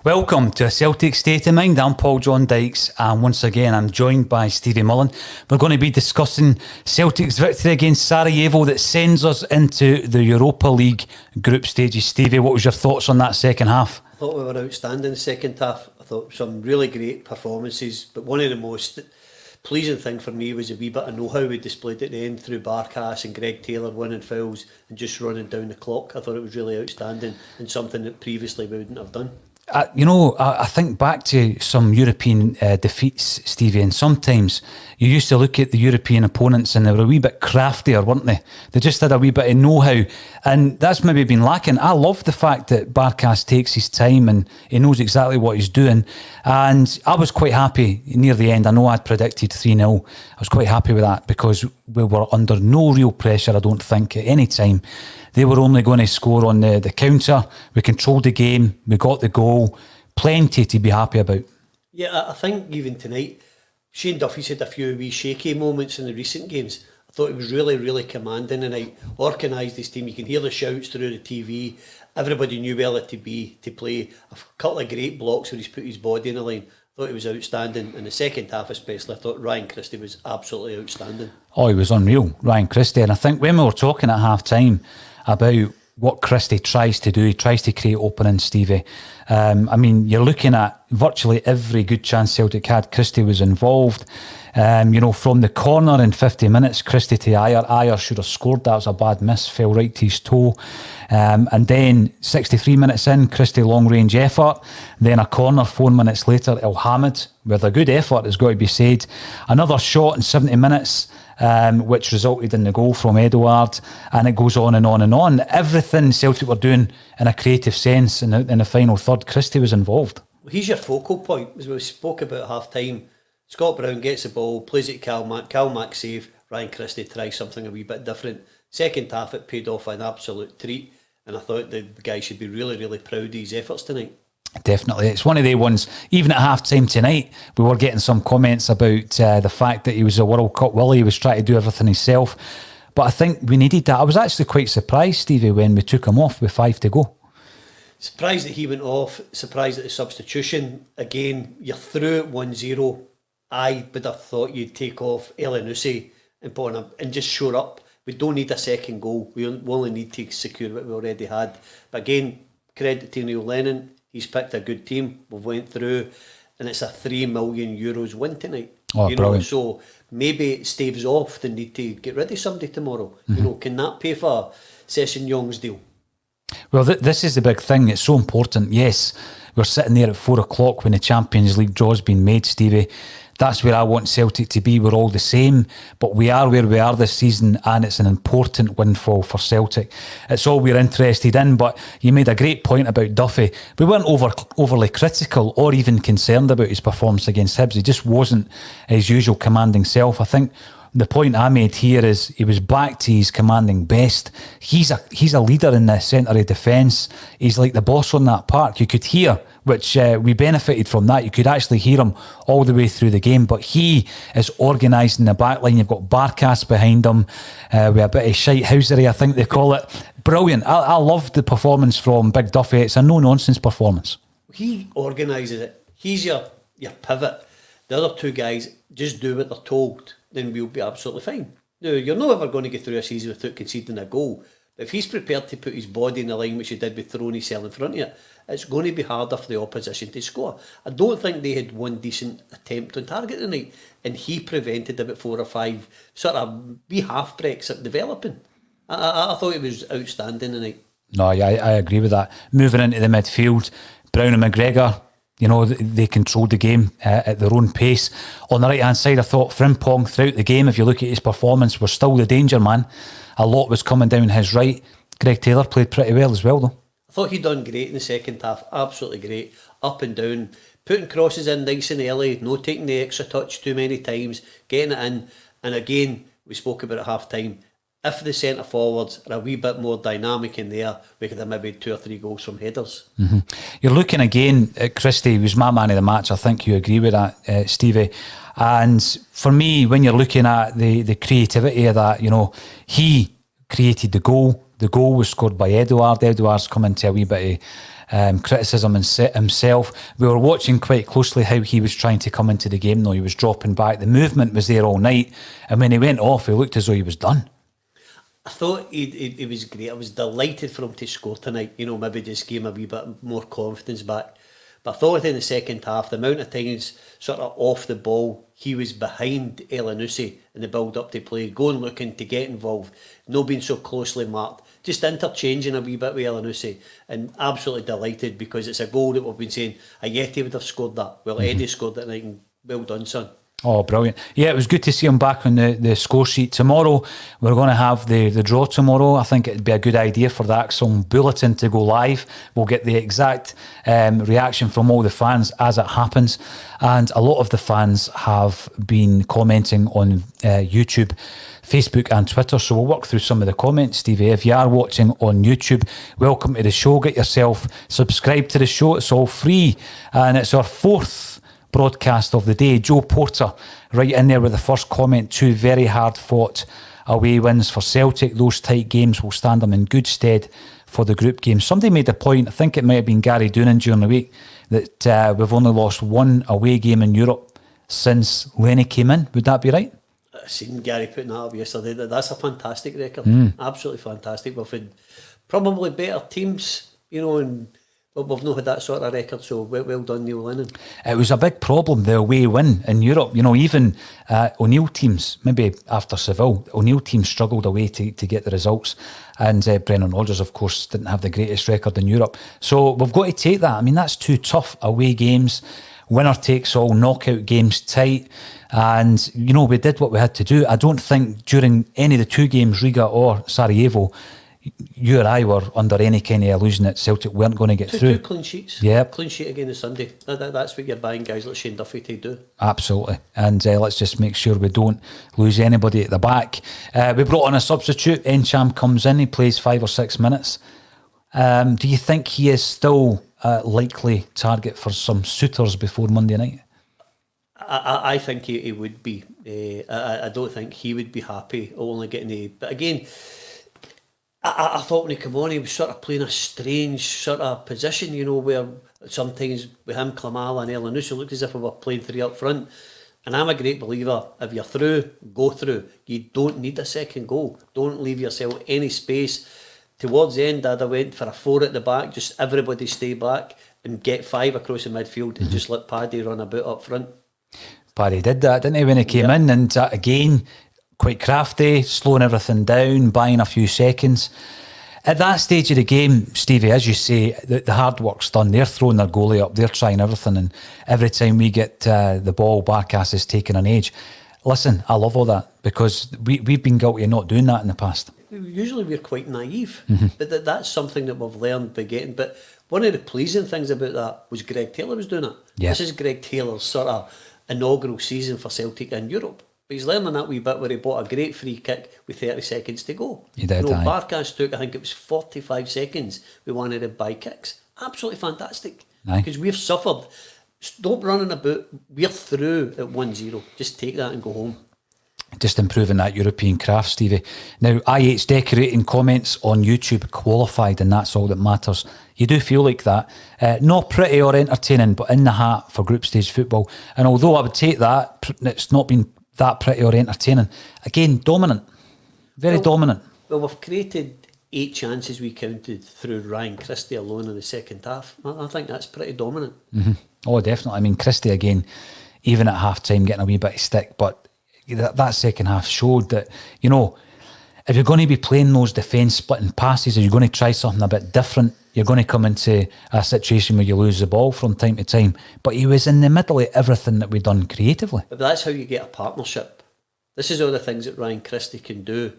Welcome to A Celtic State of Mind. I'm Paul John Dykes, and once again I'm joined by Stevie Mullen. We're going to be discussing Celtic's victory against Sarajevo that sends us into the Europa League group stages. Stevie, what was your thoughts on that second half? I thought we were outstanding in the second half. I thought some really great performances, but one of the most pleasing thing for me was a wee bit of know-how we displayed at the end through Barkas and Greg Taylor winning fouls and just running down the clock. I thought it was really outstanding and something that previously we wouldn't have done. I think back to some European defeats, Stevie, and sometimes you used to look at the European opponents and they were a wee bit craftier, weren't they? They just had a wee bit of know-how, and that's maybe been lacking. I love the fact that Barkas takes his time and he knows exactly what he's doing, and I was quite happy near the end. I know I'd predicted 3-0. I was quite happy with that because we were under no real pressure, I don't think, at any time. They were only going to score on the counter. We controlled the game. We got the goal. Plenty to be happy about. Yeah, I think even tonight, Shane Duffy's had a few wee shaky moments in the recent games. I thought he was really, really commanding and he organised his team. You can hear the shouts through the TV. Everybody knew where to be to play. A couple of great blocks where he's put his body in the line. I thought he was outstanding. In the second half especially, I thought Ryan Christie was absolutely outstanding. Oh, he was unreal, Ryan Christie. And I think when we were talking at half-time about what Christie tries to do, he tries to create openings, Stevie. You're looking at virtually every good chance Celtic had. Christie was involved. From the corner in 50 minutes, Christie to Ayer should have scored. That was a bad miss, fell right to his toe. And then 63 minutes in, Christie long-range effort. Then a corner 4 minutes later, El Hamid, with a good effort, has got to be said. Another shot in 70 minutes, which resulted in the goal from Edouard, and it goes on and on and on. Everything Celtic were doing in a creative sense in the final third, Christie was involved. Well, he's your focal point, as we spoke about half-time. Scott Brown gets the ball, plays it Calmack save, Ryan Christie tries something a wee bit different. Second half it paid off an absolute treat, and I thought the guy should be really, really proud of his efforts tonight. Definitely. It's one of the ones, even at half-time tonight, we were getting some comments about the fact that he was a World Cup Willie, he was trying to do everything himself. But I think we needed that. I was actually quite surprised, Stevie, when we took him off with 5 to go. Surprised that he went off, surprised at the substitution. Again, you're through at 1-0. I would have thought you'd take off Elyounoussi and put on him and just shore up. We don't need a second goal. We only need to secure what we already had. But again, credit to Neil Lennon. He's picked a good team. We've went through, and it's a €3 million win tonight. Oh, brilliant. So maybe it staves off the need to get rid of somebody tomorrow. Mm-hmm. Can that pay for Session Young's deal? Well, this is the big thing. It's so important. Yes, we're sitting there at 4 o'clock when the Champions League draw's been made, Stevie. That's where I want Celtic to be. We're all the same, but we are where we are this season, and it's an important windfall for Celtic. It's all we're interested in, but you made a great point about Duffy. We weren't overly critical or even concerned about his performance against Hibs. He just wasn't his usual commanding self. I think the point I made here is he was back to his commanding best. He's a leader in the centre of defence. He's like the boss on that park. You could hear, which we benefited from that. You could actually hear him all the way through the game. But he is organising the back line. You've got Barkas behind him with a bit of shitehousery, I think they call it. Brilliant. I love the performance from Big Duffy. It's a no-nonsense performance. He organises it. He's your pivot. The other two guys just do what they're told, then we'll be absolutely fine. Now, you're not ever going to get through a season without conceding a goal. But if he's prepared to put his body in the line, which he did with throwing his cell in front of it, it's going to be harder for the opposition to score. I don't think they had one decent attempt on target tonight, and he prevented about 4 or 5 sort of wee half breaks developing. I thought it was outstanding tonight. No, yeah, I agree with that. Moving into the midfield, Brown and McGregor, they controlled the game at their own pace. On the right-hand side, I thought Frimpong throughout the game, if you look at his performance, was still the danger man. A lot was coming down his right. Greg Taylor played pretty well as well, though. I thought he'd done great in the second half. Absolutely great. Up and down. Putting crosses in nice and early. No taking the extra touch too many times. Getting it in. And again, we spoke about at half-time. If the centre forwards are a wee bit more dynamic in there, we could have maybe 2 or 3 goals from headers. Mm-hmm. You're looking again at Christie. He was my man of the match. I think you agree with that, Stevie. And for me, when you're looking at the creativity of that, he created the goal. The goal was scored by Edouard. Edouard's come into a wee bit criticism himself. We were watching quite closely how he was trying to come into the game, though. He was dropping back. The movement was there all night. And when he went off, he looked as though he was done. I thought he was great. I was delighted for him to score tonight. You know, maybe just gave him a wee bit more confidence back. But I thought in the second half, the amount of times sort of off the ball, he was behind Elyounoussi in the build-up to play, going looking to get involved, not being so closely marked, just interchanging a wee bit with Elyounoussi, and absolutely delighted because it's a goal that we've been saying, Ayeti would have scored that. Well, Eddie scored that tonight, and well done, son. Oh, brilliant. Yeah, it was good to see him back on the score sheet. Tomorrow, we're going to have the draw tomorrow. I think it'd be a good idea for the Axel Bulletin to go live. We'll get the exact reaction from all the fans as it happens. And a lot of the fans have been commenting on YouTube, Facebook and Twitter. So we'll work through some of the comments, Stevie. If you are watching on YouTube, welcome to the show. Get yourself subscribed to the show. It's all free. And it's our 4th broadcast of the day. Joe Porter right in there with the first comment. 2 very hard fought away wins for Celtic. Those tight games will stand them in good stead for the group game. Somebody made a point, I think it might have been Gary Doonan during the week, that we've only lost 1 away game in Europe since Lenny came in. Would that be right? I seen Gary putting that up yesterday. That's a fantastic record. Absolutely fantastic. We've had probably better teams, you know, and we've not had that sort of record, so well done, Neil Lennon. It was a big problem, the away win in Europe. You know, even O'Neill teams, maybe after Seville, O'Neill teams struggled away to get the results. And Brendan Rodgers, of course, didn't have the greatest record in Europe. So we've got to take that. I mean, that's 2 tough away games. Winner takes all, knockout games tight. And, you know, we did what we had to do. I don't think during any of the 2 games, Riga or Sarajevo, you or I were under any kind of illusion that Celtic weren't going to get through. 2 clean sheets. Yep. Clean sheet again this Sunday. That's what you're buying guys like Shane Duffy to do. Absolutely. And let's just make sure we don't lose anybody at the back. We brought on a substitute. Encham comes in. He plays 5 or 6 minutes. Do you think he is still a likely target for some suitors before Monday night? I think he would be. I don't think he would be happy only getting the... But again... I thought when he came on, he was sort of playing a strange sort of position, you know, where sometimes with him, Klimala and Elyounoussi, it looked as if we were playing 3 up front. And I'm a great believer, if you're through, go through. You don't need a second goal. Don't leave yourself any space. Towards the end, I went for a 4 at the back, just everybody stay back and get 5 across the midfield and just let Paddy run about up front. Paddy did that, didn't he, when he came in? And again... quite crafty, slowing everything down, buying a few seconds. At that stage of the game, Stevie, as you say, the hard work's done. They're throwing their goalie up, they're trying everything, and every time we get the ball, Barkas is taking an edge. Listen, I love all that because we've been guilty of not doing that in the past. Usually we're quite naive, but that's something that we've learned by getting. But one of the pleasing things about that was Greg Taylor was doing it. Yeah. This is Greg Taylor's sort of inaugural season for Celtic in Europe. But he's learning that wee bit where he bought a great free kick with 30 seconds to go. He did, you know, Barkas took, I think it was 45 seconds with one of the by kicks. Absolutely fantastic. Because we've suffered. Stop running about. We're through at 1-0. Just take that and go home. Just improving that European craft, Stevie. Now, IH decorating comments on YouTube qualified, and that's all that matters. You do feel like that. Not pretty or entertaining, but in the hat for group stage football. And although I would take that, it's not been that pretty or entertaining. Again, dominant. Very dominant. Well, we've created 8 chances we counted through Ryan Christie alone in the second half. I think that's pretty dominant. Mm-hmm. Oh, definitely. I mean, Christie again, even at half-time, getting a wee bit of stick, but that second half showed that, you know, if you're going to be playing those defence splitting passes, or you're going to try something a bit different, you're going to come into a situation where you lose the ball from time to time. But he was in the middle of everything that we've done creatively. But that's how you get a partnership. This is all the things that Ryan Christie can do.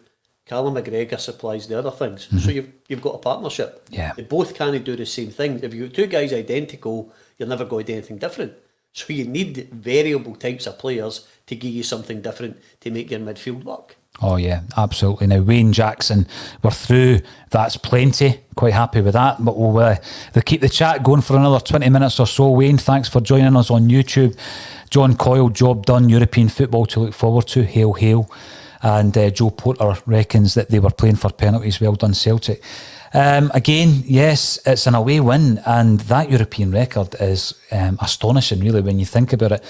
Callum McGregor supplies the other things. Mm-hmm. So you've got a partnership. Yeah. They both can't do the same thing. If you've got 2 guys identical, you're never going to do anything different. So you need variable types of players to give you something different to make your midfield work. Oh yeah, absolutely. Now Wayne Jackson, we're through. That's plenty. Quite happy with that. But we'll keep the chat going for another 20 minutes or so. Wayne, thanks for joining us on YouTube. John Coyle, job done. European football to look forward to. Hail, hail. And Joe Porter reckons that they were playing for penalties. Well done, Celtic. Again, yes, it's an away win, and that European record is astonishing, really, when you think about it.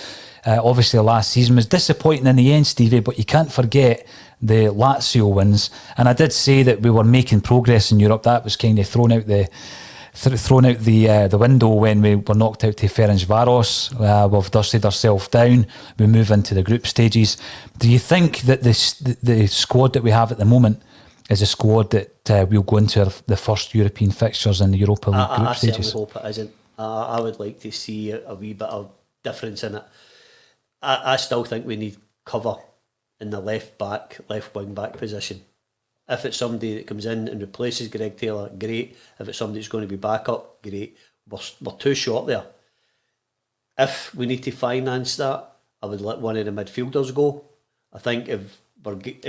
Obviously, last season was disappointing in the end, Stevie, but you can't forget the Lazio wins. And I did say that we were making progress in Europe. That was kind of thrown out the window when we were knocked out to Ferencvaros. We've dusted ourselves down. We move into the group stages. Do you think that the squad that we have at the moment is a squad that will go into the first European fixtures in the Europa League group stages? I certainly hope it isn't. I would like to see a wee bit of difference in it. I still think we need cover in the left wing back position. If it's somebody that comes in and replaces Greg Taylor, great. If it's somebody that's going to be back up, great. We're too short there. If we need to finance that, I would let one of the midfielders go. I think if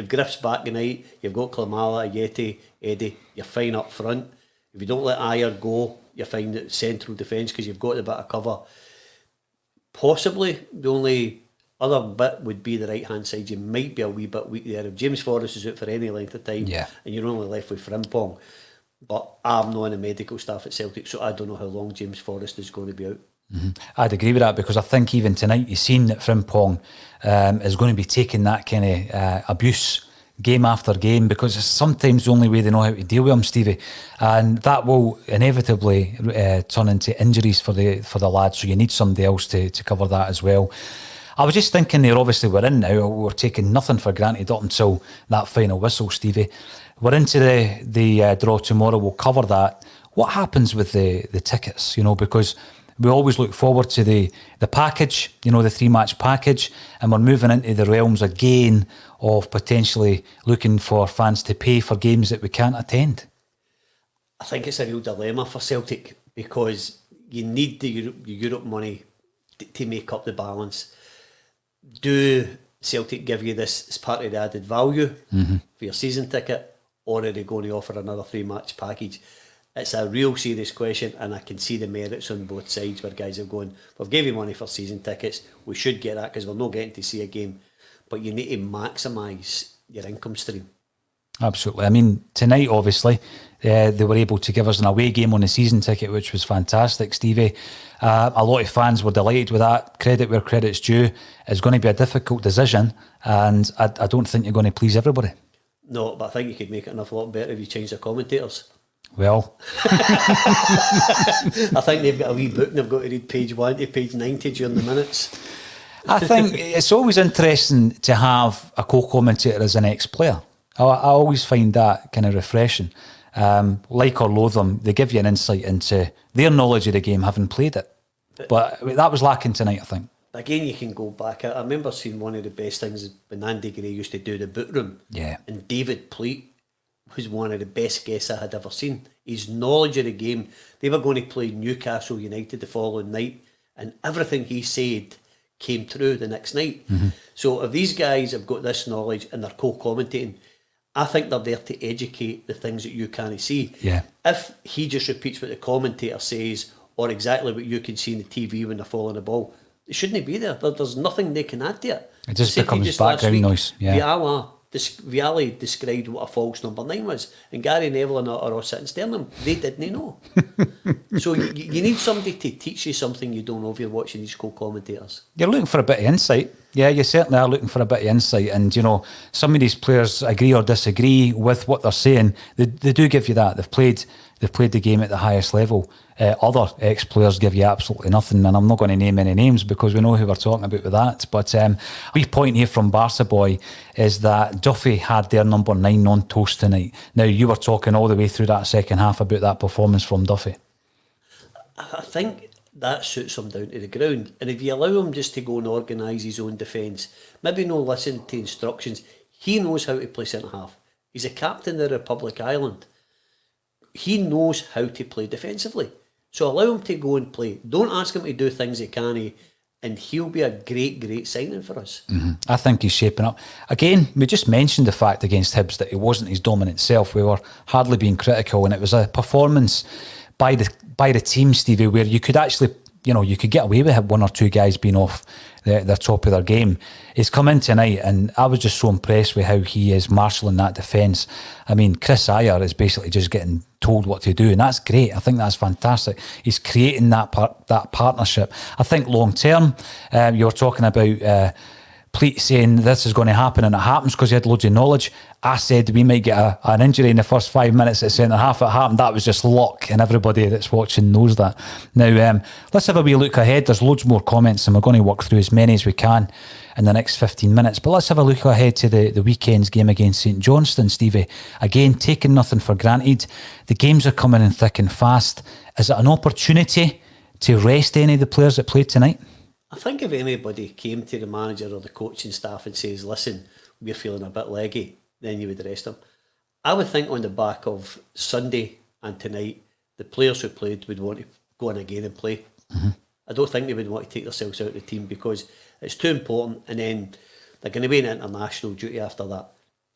Griff's back tonight, you've got Klimala, Yeti, Eddie, you're fine up front. If you don't let Ayer go, you're fine at central defence because you've got a bit of cover. Possibly the only other bit would be the right hand side. You might be a wee bit weak there. If James Forrest is out for any length of time, and you're only left with Frimpong, but I'm not in the medical staff at Celtic, so I don't know how long James Forrest is going to be out. Mm-hmm. I'd agree with that, because I think even tonight you've seen that Frimpong is going to be taking that kind of abuse game after game, because it's sometimes the only way they know how to deal with him, Stevie, and that will inevitably turn into injuries for the lads, so you need somebody else to cover that as well. I was just thinking there, obviously we're in now, we're taking nothing for granted up until that final whistle, Stevie. We're into the draw tomorrow, we'll cover that. What happens with the tickets, because we always look forward to the package, the 3-match package, and we're moving into the realms again of potentially looking for fans to pay for games that we can't attend. I think it's a real dilemma for Celtic, because you need the Europe money to make up the balance. Do Celtic give you this as part of the added value for your season ticket, or are they going to offer another 3-match package? It's a real serious question, and I can see the merits on both sides, where guys are going, we've gave you money for season tickets, we should get that because we're not getting to see a game, but you need to maximise your income stream. Absolutely. I mean, tonight, obviously, they were able to give us an away game on the season ticket, which was fantastic, Stevie. A lot of fans were delighted with that. Credit where credit's due. It's going to be a difficult decision, and I don't think you're going to please everybody. No, but I think you could make it an awful lot better if you change the commentators. Well, I think they've got a wee book and they've got to read page 1 to page 90 during the minutes. I think it's always interesting to have a co-commentator as an ex-player. I always find that kind of refreshing. Like or loathe them, they give you an insight into their knowledge of the game, having played it. But that was lacking tonight, I think. Again, you can go back. I remember seeing one of the best things when Andy Gray used to do the boot room. Yeah. And David Pleat was one of the best guests I had ever seen. His knowledge of the game. They were going to play Newcastle United the following night, and everything he said came true the next night. So if these guys have got this knowledge and they're co-commentating, I think they're there to educate the things that you can't see. Yeah. If he just repeats what the commentator says, or exactly what you can see in the TV when they're following the ball, it shouldn't be there. There's nothing they can add to it. It just becomes background noise. Yeah. Vialli described what a false number 9 was, and Gary Neville and are all sitting staring at him. They didn't know. So you need somebody to teach you something you don't know if you're watching these co-commentators. You're looking for a bit of insight. Yeah, you certainly are looking for a bit of insight. And, some of these players agree or disagree with what they're saying. They do give you that. They've played the game at the highest level. Other ex-players give you absolutely nothing. And I'm not going to name any names because we know who we're talking about with that. But a wee point here from Barca Boy is that Duffy had their number 9 on toast tonight. Now, you were talking all the way through that second half about that performance from Duffy. I think that suits him down to the ground. And if you allow him just to go and organise his own defence, maybe no listen to instructions, he knows how to play centre-half. He's a captain of the Republic Island. He knows how to play defensively. So allow him to go and play. Don't ask him to do things he can't, and he'll be a great, great signing for us. I think he's shaping up. Again, we just mentioned the fact against Hibs that he wasn't his dominant self. We were hardly being critical, and it was a performance by the team, Stevie, where you could actually you know, you could get away with it, one or two guys being off the top of their game. He's come in tonight, and I was just so impressed with how he is marshalling that defence. I mean, Chris Ayer is basically just getting told what to do, and that's great. I think that's fantastic. He's creating that partnership. I think long term, you were talking about Pleat saying this is going to happen, and it happens because he had loads of knowledge. I said we might get an injury in the first 5 minutes at centre half. It happened. That was just luck, and everybody that's watching knows that. Now, let's have a wee look ahead. There's loads more comments, and we're going to work through as many as we can in the next 15 minutes. But let's have a look ahead to the weekend's game against St Johnstone, Stevie. Again, taking nothing for granted. The games are coming in thick and fast. Is it an opportunity to rest any of the players that played tonight? I think if anybody came to the manager or the coaching staff and says, listen, we're feeling a bit leggy, then you would rest them. I would think on the back of Sunday and tonight, the players who played would want to go in again and play. Mm-hmm. I don't think they would want to take themselves out of the team because it's too important, and then they're going to be in international duty after that.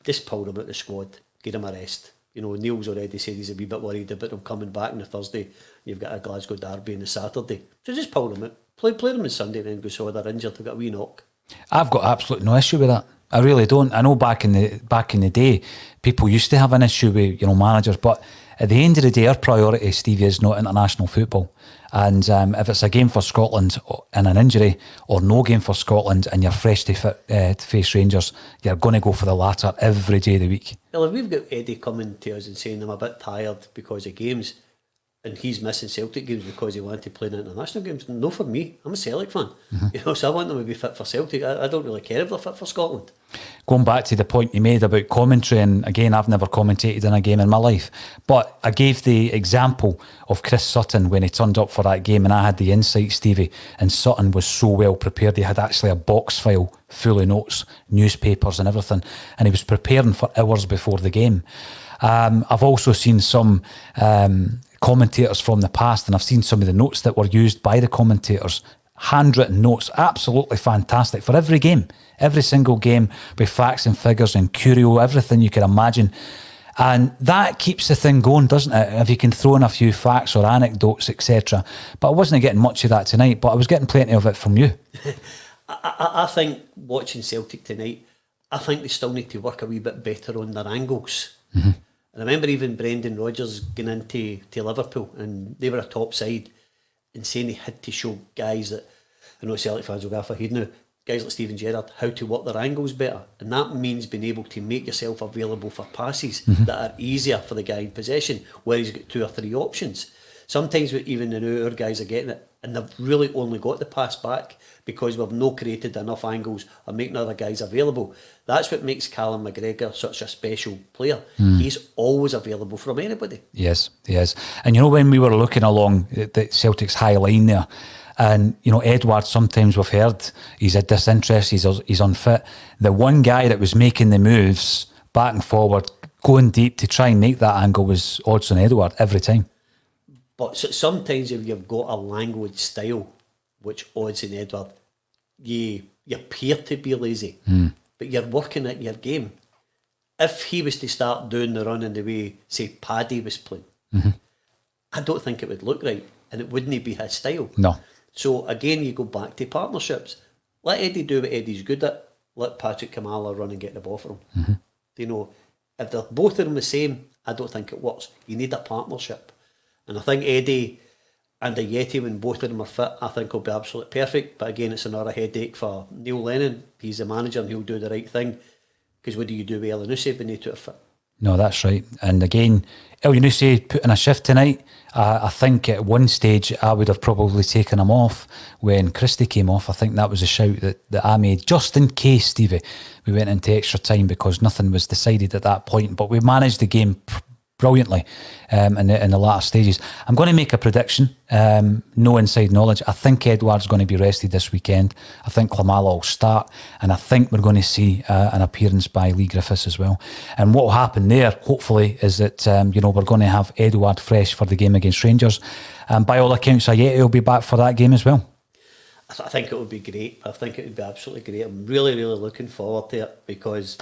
Just pull them out the squad, give them a rest. You know, Neil's already said he's a wee bit worried about them coming back on the Thursday. You've got a Glasgow derby on the Saturday. So just pull them out. Play them on Sunday and then go, so they're injured, they've got a wee knock. I've got absolutely no issue with that. I really don't. I know back in the day, people used to have an issue with, you know, managers, but at the end of the day, our priority, Stevie, is not international football. And if it's a game for Scotland and an injury, or no game for Scotland and you're fresh to face Rangers, you're going to go for the latter every day of the week. Well, if we've got Eddie coming to us and saying I'm a bit tired because of games, and he's missing Celtic games because he wanted to play in international games, no for me. I'm a Celtic fan. Mm-hmm. You know, so I want them to be fit for Celtic. I don't really care if they're fit for Scotland. Going back to the point you made about commentary, and again, I've never commentated in a game in my life, but I gave the example of Chris Sutton when he turned up for that game, and I had the insight, Stevie, and Sutton was so well prepared. He had actually a box file full of notes, newspapers and everything, and he was preparing for hours before the game. I've also seen some commentators from the past, and I've seen some of the notes that were used by the commentators, handwritten notes, absolutely fantastic for every game, every single game, with facts and figures and curio, everything you can imagine. And that keeps the thing going, doesn't it? If you can throw in a few facts or anecdotes, etc. But I wasn't getting much of that tonight, but I was getting plenty of it from you. I think watching Celtic tonight, I think they still need to work a wee bit better on their angles. Mm-hmm. And I remember even Brendan Rodgers going into Liverpool, and they were a top side, and saying they had to show guys that, I know Celtic fans will go off ahead now, guys like Steven Gerrard, how to work their angles better. And that means being able to make yourself available for passes that are easier for the guy in possession, where he's got two or three options. Sometimes even the our guys are getting it, and they've really only got the pass back because we've not created enough angles or making other guys available. That's what makes Callum McGregor such a special player. He's always available from anybody. Yes, he is. And you know, when we were looking along the Celtic's high line there, and you know, Edouard, sometimes we've heard he's a disinterest, he's unfit. The one guy that was making the moves back and forward, going deep to try and make that angle, was Odsonne Edouard every time. But sometimes if you've got a language style, which Odsonne Edouard, you appear to be lazy, but you're working at your game. If he was to start doing the running the way, say, Paddy was playing, I don't think it would look right, and it wouldn't be his style. No. So again, you go back to partnerships. Let Eddie do what Eddie's good at. Let Patrick Kamala run and get the ball for him. You know, if they're both of them the same, I don't think it works. You need a partnership. And I think Eddie and Yeti, when both of them are fit, I think will be absolutely perfect. But again, it's another headache for Neil Lennon. He's the manager and he'll do the right thing. Because what do you do with Elyounoussi when they two are fit? No, that's right. And again, Elyounoussi put in a shift tonight. I think at one stage I would have probably taken him off when Christie came off. I think that was a shout that I made, just in case, Stevie, we went into extra time, because nothing was decided at that point. But we managed the game brilliantly in the latter stages. I'm going to make a prediction, no inside knowledge. I think Edouard's going to be rested this weekend. I think Klimala will start, and I think we're going to see an appearance by Lee Griffiths as well. And what will happen there, hopefully, is that we're going to have Edouard fresh for the game against Rangers, and by all accounts, Ayeti will be back for that game as well. I think it would be great. I think it would be absolutely great. I'm really, really looking forward to it, because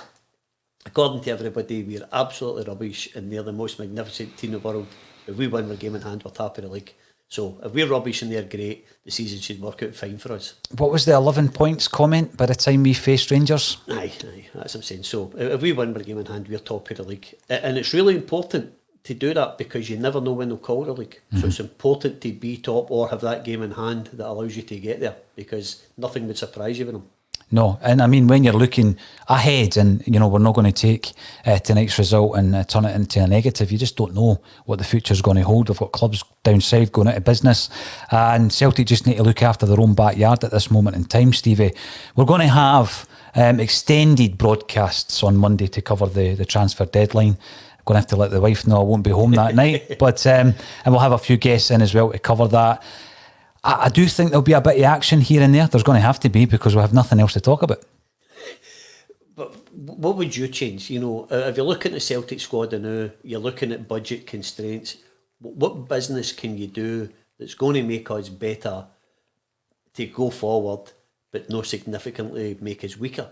according to everybody, we're absolutely rubbish and they're the most magnificent team in the world. If we win the game in hand, we're top of the league. So if we're rubbish and they're great, the season should work out fine for us. What was the 11 points comment by the time we faced Rangers? Aye, that's what I'm saying. So if we win our game in hand, we're top of the league. And it's really important to do that because you never know when they'll call the league. So it's important to be top or have that game in hand that allows you to get there, because nothing would surprise you with them. No, and I mean, when you're looking ahead and, you know, we're not going to take tonight's result and turn it into a negative, you just don't know what the future's going to hold. We've got clubs down south going out of business, and Celtic just need to look after their own backyard at this moment in time, Stevie. We're going to have extended broadcasts on Monday to cover the transfer deadline. I'm going to have to let the wife know I won't be home that night, but and we'll have a few guests in as well to cover that. I do think there'll be a bit of action here and there. There's going to have to be, because we have nothing else to talk about. But what would you change? You know, if you're looking at the Celtic squad now, you're looking at budget constraints. What business can you do that's going to make us better to go forward, but not significantly make us weaker?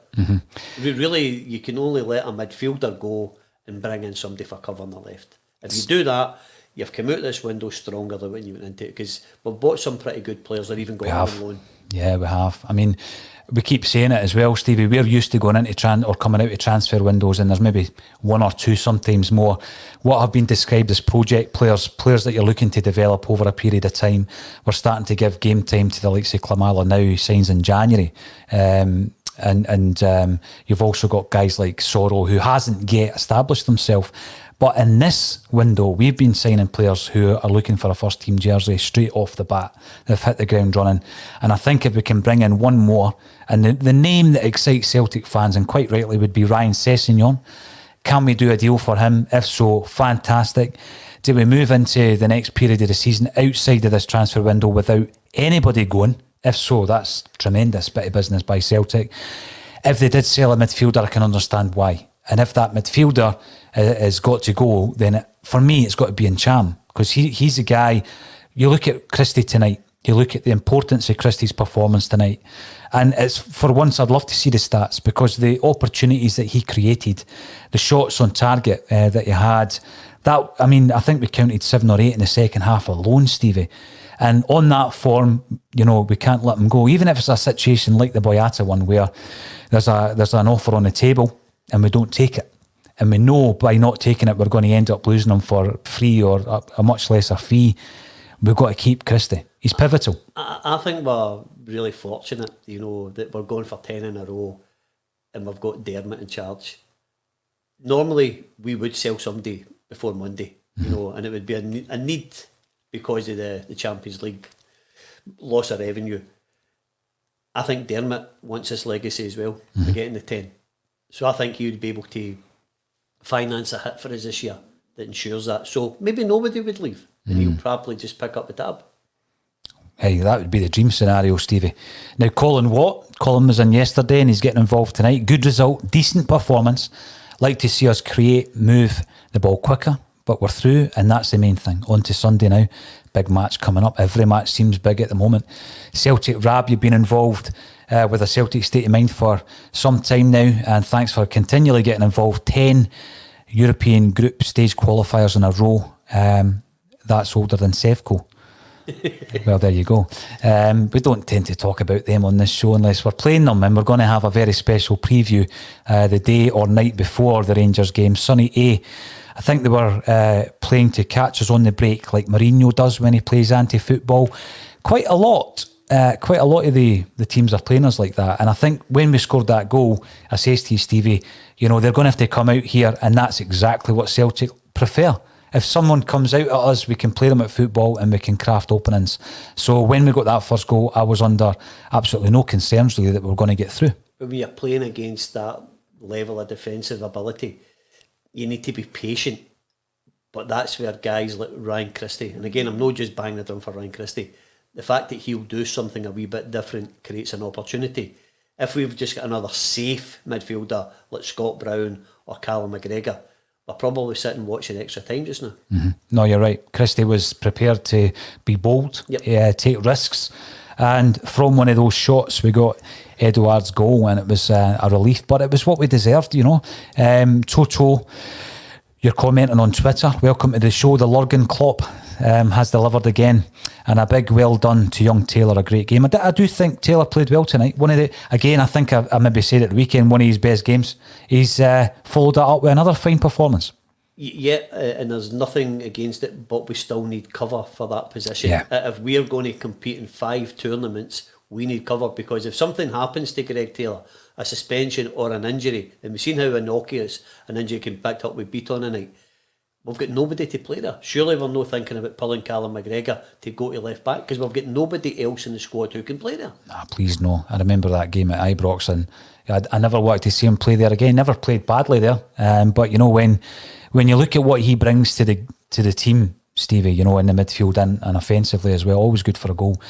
Really, you can only let a midfielder go and bring in somebody for cover on the left. If you do that, you've come out this window stronger than when you went into it, because we've bought some pretty good players or even got them on loan. Yeah, we have. I mean, we keep saying it as well, Stevie. We're used to going into or coming out of transfer windows, and there's maybe one or two, sometimes more, what have been described as project players that you're looking to develop over a period of time. We're starting to give game time to the likes of Klimala now, who signs in January. And you've also got guys like Sorrow, who hasn't yet established himself. But in this window, we've been signing players who are looking for a first team jersey straight off the bat. They've hit the ground running. And I think if we can bring in one more, and the name that excites Celtic fans, and quite rightly, would be Ryan Sessegnon. Can we do a deal for him? If so, fantastic. Do we move into the next period of the season outside of this transfer window without anybody going? If so, that's tremendous bit of business by Celtic. If they did sell a midfielder, I can understand why. And if that midfielder has got to go, then for me, it's got to be Ncham, because he's a guy. You look at Christie tonight, you look at the importance of Christie's performance tonight, and it's, for once, I'd love to see the stats, because the opportunities that he created, the shots on target that he had, that, I mean, I think we counted 7 or 8 in the second half alone, Stevie. And on that form, you know, we can't let him go. Even if it's a situation like the Boyata one, where there's an offer on the table and we don't take it, and we know by not taking it we're going to end up losing him for free or a much lesser fee, we've got to keep Christie. He's pivotal. I think we're really fortunate, you know, that we're going for 10 in a row and we've got Dermot in charge. Normally, we would sell somebody before Monday, you know, and it would be a need because of the Champions League loss of revenue. I think Dermot wants his legacy as well for getting the 10. So I think he would be able to finance a hit for us this year that ensures that. So maybe nobody would leave, and he'll probably just pick up the tab. Hey, that would be the dream scenario, Stevie. Now, Colin was in yesterday and he's getting involved tonight. Good result, decent performance. Like to see us move the ball quicker, but we're through, and that's the main thing. On to Sunday now. Big match coming up. Every match seems big at the moment. Celtic Rab, you've been involved with a Celtic State of Mind for some time now, and thanks for continually getting involved. 10 European group stage qualifiers in a row. That's older than Sevco. Well, there you go. We don't tend to talk about them on this show unless we're playing them, and we're going to have a very special preview the day or night before the Rangers game. Sonny A, I think they were playing to catch us on the break, like Mourinho does when he plays anti-football. Quite a lot of the teams are playing us like that. And I think when we scored that goal, I says to you, Stevie, you know, they're going to have to come out here, and that's exactly what Celtic prefer. If someone comes out at us, we can play them at football and we can craft openings. So when we got that first goal, I was under absolutely no concerns really that we were going to get through. When you're playing against that level of defensive ability, you need to be patient. But that's where guys like Ryan Christie, and again, I'm not just banging the drum for Ryan Christie, the fact that he'll do something a wee bit different creates an opportunity. If we've just got another safe midfielder like Scott Brown or Callum McGregor, we're probably sitting watching extra time just now. No, you're right. Christie was prepared to be bold, take risks. And from one of those shots, we got Edouard's goal, and it was a relief, but it was what we deserved, you know. Toto, you're commenting on Twitter. Welcome to the show, the Lurgan Klopp. has delivered again, and a big well done to young Taylor. A great game. I do think Taylor played well tonight. I think I maybe said at the weekend, one of his best games. He's followed it up with another fine performance. Yeah, and there's nothing against it, but we still need cover for that position. Yeah. If we're going to compete in 5 tournaments, we need cover, because if something happens to Greg Taylor, a suspension or an injury, and we've seen how innocuous an injury can be picked up with beat on a night, we've got nobody to play there. Surely we're not thinking about pulling Callum McGregor to go to left back, because we've got nobody else in the squad who can play there. Please no. I remember that game at Ibrox, and I never wanted to see him play there again. Never played badly there, but when you look at what he brings to the team, Stevie, in the midfield and offensively as well, always good for a goal.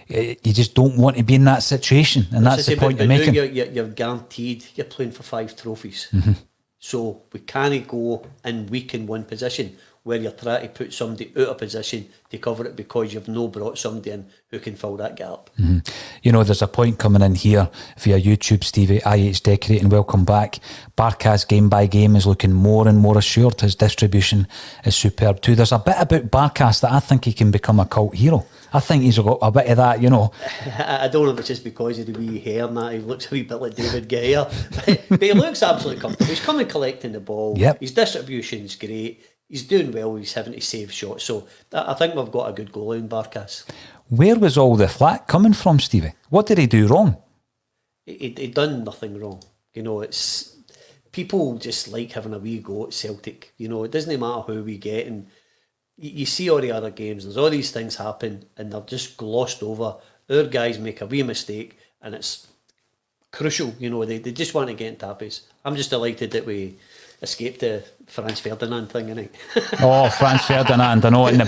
You just don't want to be in that situation, and that's the point you're making. You're guaranteed you're playing for 5 trophies. Mm-hmm. So we can't go in weak in one position where you're trying to put somebody out of position to cover it because you've no brought somebody in who can fill that gap. Mm-hmm. There's a point coming in here via YouTube, Stevie. IH Decorating, welcome back. Barkas game by game is looking more and more assured. His distribution is superb too. There's a bit about Barkas that I think he can become a cult hero. I think he's got a bit of that, I don't know if it's just because of the wee hair and that. He looks a wee bit like David Geyer. But he looks absolutely comfortable. He's coming collecting the ball. Yep. His distribution's great. He's doing well. He's having to save shots. So I think we've got a good goal in Barkas. Where was all the flack coming from, Stevie? What did he do wrong? He done nothing wrong. It's people just like having a wee go at Celtic. It doesn't matter who we get, and you see all the other games, there's all these things happen and they're just glossed over. Our guys make a wee mistake and it's crucial. They just want to get in tappies. I'm just delighted that we escaped the Franz Ferdinand thing, innit? Oh, Franz Ferdinand, I know. And the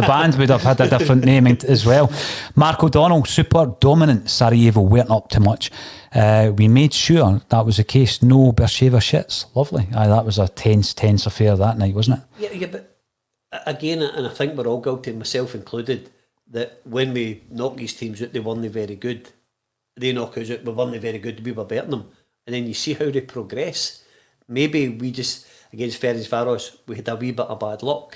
band would have had a different name as well. Mark O'Donnell, super dominant. Sarajevo weren't up to much. We made sure that was the case. No Beersheva shits. Lovely. That was a tense affair that night, wasn't it? Yeah, but again, and I think we're all guilty, myself included, that when we knock these teams out, they weren't very good. They knock us out, we weren't very good, we were better than them. And then you see how they progress. Maybe we just, against Ferencvaros, we had a wee bit of bad luck.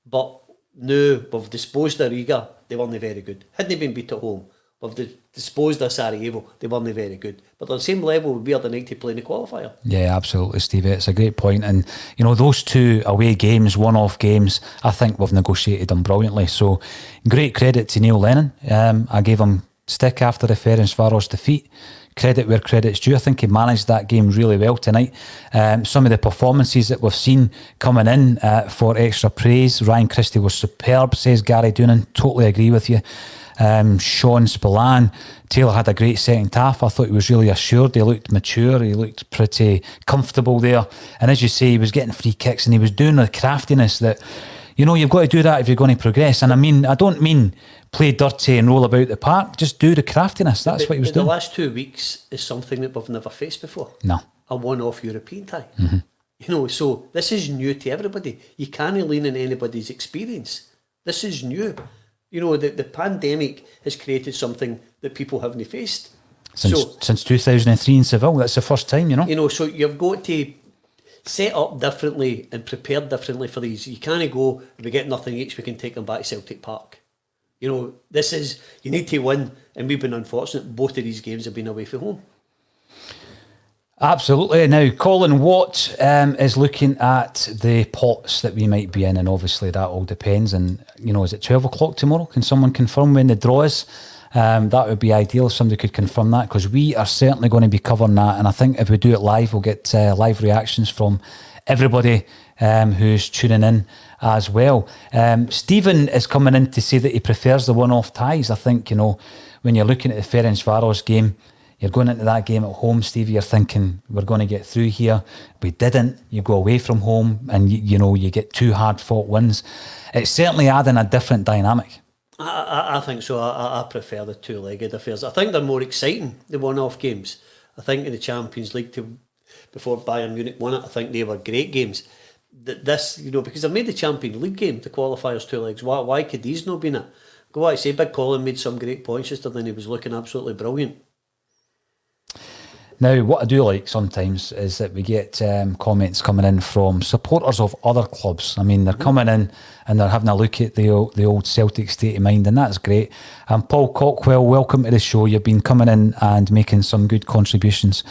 But now we've disposed of Riga, they weren't very good. Hadn't they been beat at home, we've disposed of Sarajevo, they weren't very good. But they're the same level we are the night to play in the qualifier. Yeah, absolutely, Stevie. It's a great point. And, those 2 away games, one-off games, I think we've negotiated them brilliantly. So, great credit to Neil Lennon. I gave him stick after the Ferencvaros defeat. Credit where credit's due. I think he managed that game really well tonight. Some of the performances that we've seen coming in for extra praise. Ryan Christie was superb, says Gary Doonan. Totally agree with you. Sean Spillane, Taylor had a great second half. I thought he was really assured. He looked mature. He looked pretty comfortable there. And as you say, he was getting free kicks and he was doing the craftiness that, you've got to do that if you're going to progress. And I don't mean play dirty and roll about the park. Just do the craftiness. That's what he was doing. The last 2 weeks is something that we've never faced before. No. A one-off European tie. Mm-hmm. So this is new to everybody. You can't lean on anybody's experience. This is new. The pandemic has created something that people haven't faced. Since 2003 in Seville, that's the first time, So you've got to set up differently and prepare differently for these. You can't go, if we get nothing each, we can take them back to Celtic Park. This is, you need to win, and we've been unfortunate. Both of these games have been away from home. Absolutely. Now, Colin Watt is looking at the pots that we might be in, and obviously that all depends. And, is it 12 o'clock tomorrow? Can someone confirm when the draw is? That would be ideal if somebody could confirm that, because we are certainly going to be covering that. And I think if we do it live, we'll get live reactions from everybody who's tuning in as well. Stephen is coming in to say that he prefers the one-off ties. I think, when you're looking at the Ferencvaros game, you're going into that game at home, Stevie, you're thinking, we're going to get through here. We didn't. You go away from home and, you get 2 hard-fought wins. It's certainly adding a different dynamic. I think so. I prefer the 2-legged affairs. I think they're more exciting, the one-off games. I think in the Champions League, before Bayern Munich won it, I think they were great games. This, because they've made the Champions League game, the qualifiers 2 legs. Why could these not be in it? Go out and say, Big Colin made some great points yesterday and he was looking absolutely brilliant. Now, what I do like sometimes is that we get comments coming in from supporters of other clubs. I mean, they're coming in and they're having a look at the old Celtic state of mind, and that's great. And Paul Cockwell, welcome to the show. You've been coming in and making some good contributions.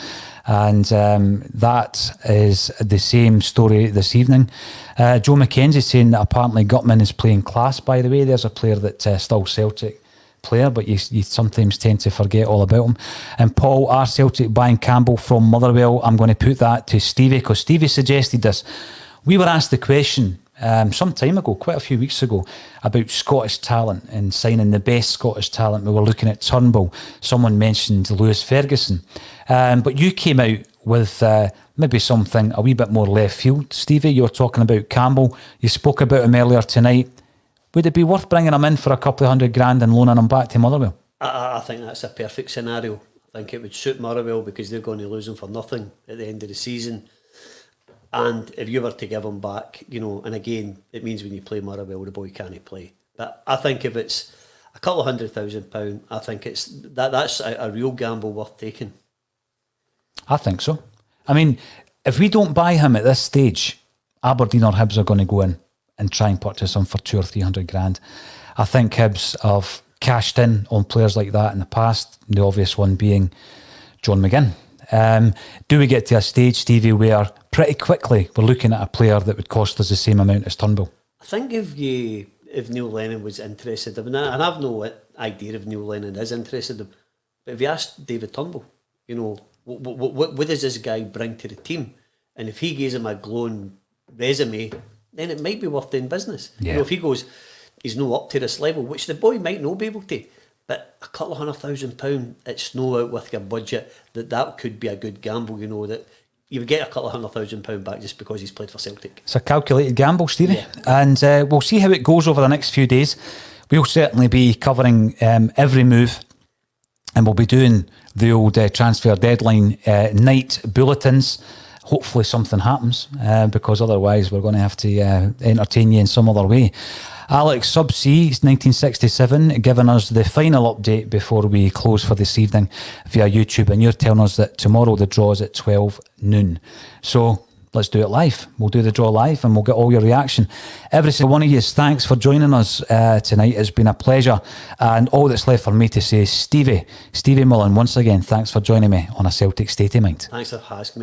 And that is the same story this evening. Joe McKenzie saying that apparently Gutman is playing class, by the way. There's a player that's still Celtic player, but you sometimes tend to forget all about him. And Paul, are Celtic buying Campbell from Motherwell? I'm going to put that to Stevie, because Stevie suggested this. We were asked the question some time ago, quite a few weeks ago, about Scottish talent and signing the best Scottish talent. We were looking at Turnbull. Someone mentioned Lewis Ferguson. But you came out with maybe something a wee bit more left field. Stevie, you were talking about Campbell. You spoke about him earlier tonight. Would it be worth bringing him in for a couple of $100,000 and loaning him back to Motherwell? I think that's a perfect scenario. I think it would suit Motherwell because they're going to lose him for nothing at the end of the season. And if you were to give him back, and again, it means when you play Motherwell, the boy can't play. But I think if it's a couple of £100,000, I think that's a real gamble worth taking. I think so. I mean, if we don't buy him at this stage, Aberdeen or Hibs are going to go in and try and purchase him for $200,000 or $300,000. I think Hibs have cashed in on players like that in the past, the obvious one being John McGinn. Do we get to a stage, Stevie, where pretty quickly we're looking at a player that would cost us the same amount as Turnbull? I think if Neil Lennon was interested, and I've no idea if Neil Lennon is interested, but if you ask David Turnbull, what does this guy bring to the team? And if he gives him a glowing resume, then it might be worth doing business. Yeah. If he goes, he's not up to this level, which the boy might not be able to, but a couple of £100,000, it's no out with your budget, that could be a good gamble, that you would get a couple of £100,000 back just because he's played for Celtic. It's a calculated gamble, Stevie. Yeah. And we'll see how it goes over the next few days. We'll certainly be covering every move, and we'll be doing the old transfer deadline night bulletins. Hopefully something happens, because otherwise we're going to have to entertain you in some other way. Alex Subsea, 1967, giving us the final update before we close for this evening via YouTube, and you're telling us that tomorrow the draw is at 12 noon. So let's do it live. We'll do the draw live and we'll get all your reaction. Every single one of you, thanks for joining us tonight. It's been a pleasure. And all that's left for me to say is Stevie Mullen, once again, thanks for joining me on A Celtic State of Mind. Thanks for asking me.